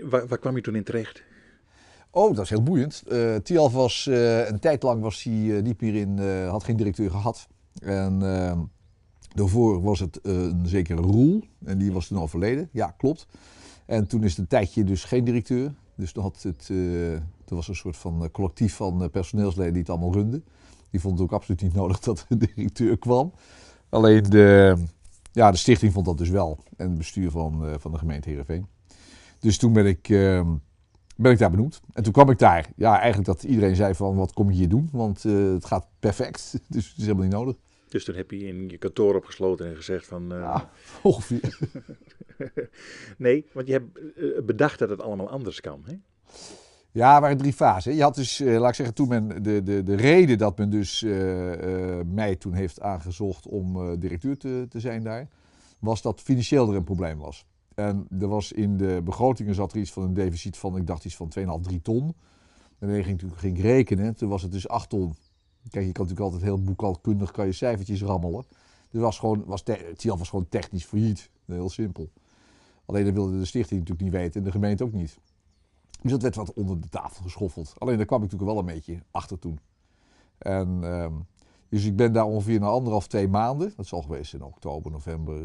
Waar kwam je toen in terecht? Oh, dat is heel boeiend. Tialf was een tijd lang was hij niet meer in, had geen directeur gehad. En daarvoor was het een zekere Roel. En die was toen overleden. Ja, klopt. En toen is het een tijdje dus geen directeur. Dus toen had het, er was een soort van collectief van personeelsleden die het allemaal runden. Die vonden het ook absoluut niet nodig dat er een directeur kwam. Alleen de stichting vond dat dus wel. En het bestuur van de gemeente Heerenveen. Dus toen ben ik daar benoemd. En toen kwam ik daar. Ja, eigenlijk dat iedereen zei van wat kom je hier doen? Want het gaat perfect. Dus het is helemaal niet nodig. Dus toen heb je in je kantoor opgesloten en gezegd van... Ja, ongeveer. Nee, want je hebt bedacht dat het allemaal anders kan, hè? Ja, er waren 3 fasen. Je had dus, laat ik zeggen, toen men de reden dat men dus mij toen heeft aangezocht om directeur te zijn daar, was dat financieel er een probleem was. En er was in de begrotingen zat er iets van een deficit van, ik dacht iets van 2,5, 3 ton. En dan ging ik rekenen, toen was het dus 8 ton. Kijk, je kan natuurlijk altijd heel boekhoudkundig kan je cijfertjes rammelen. Dus Tialf was gewoon technisch failliet. Heel simpel. Alleen dat wilde de stichting natuurlijk niet weten en de gemeente ook niet. Dus dat werd wat onder de tafel geschoffeld. Alleen daar kwam ik natuurlijk wel een beetje achter toen. En, dus ik ben daar ongeveer na 1,5, 2 maanden, dat zal geweest in oktober, november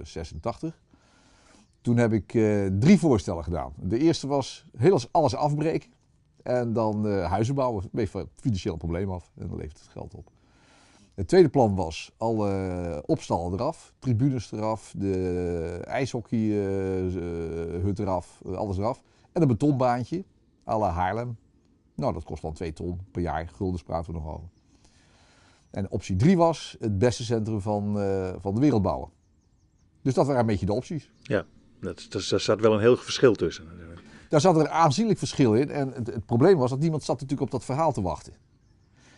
86. Toen heb ik 3 voorstellen gedaan. De eerste was heel alles afbreken en dan huizen bouwen. Dan ben je van het financiële probleem af en dan levert het geld op. Het tweede plan was alle opstallen eraf, tribunes eraf, de ijshockeyhut eraf, alles eraf. En een betonbaantje, à la Haarlem. Nou, dat kost dan 2 ton per jaar, guldens praten we nog over. En optie 3 was het beste centrum van de wereld bouwen. Dus dat waren een beetje de opties. Ja, daar zat wel een heel verschil tussen. Daar zat er een aanzienlijk verschil in. En het probleem was dat niemand zat natuurlijk op dat verhaal te wachten.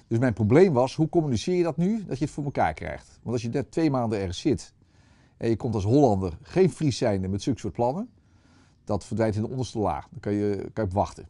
Dus mijn probleem was, hoe communiceer je dat nu, dat je het voor elkaar krijgt? Want als je net 2 maanden ergens zit en je komt als Hollander geen Fries zijnde met zulke soort plannen, dat verdwijnt in de onderste laag. Dan kan je op wachten.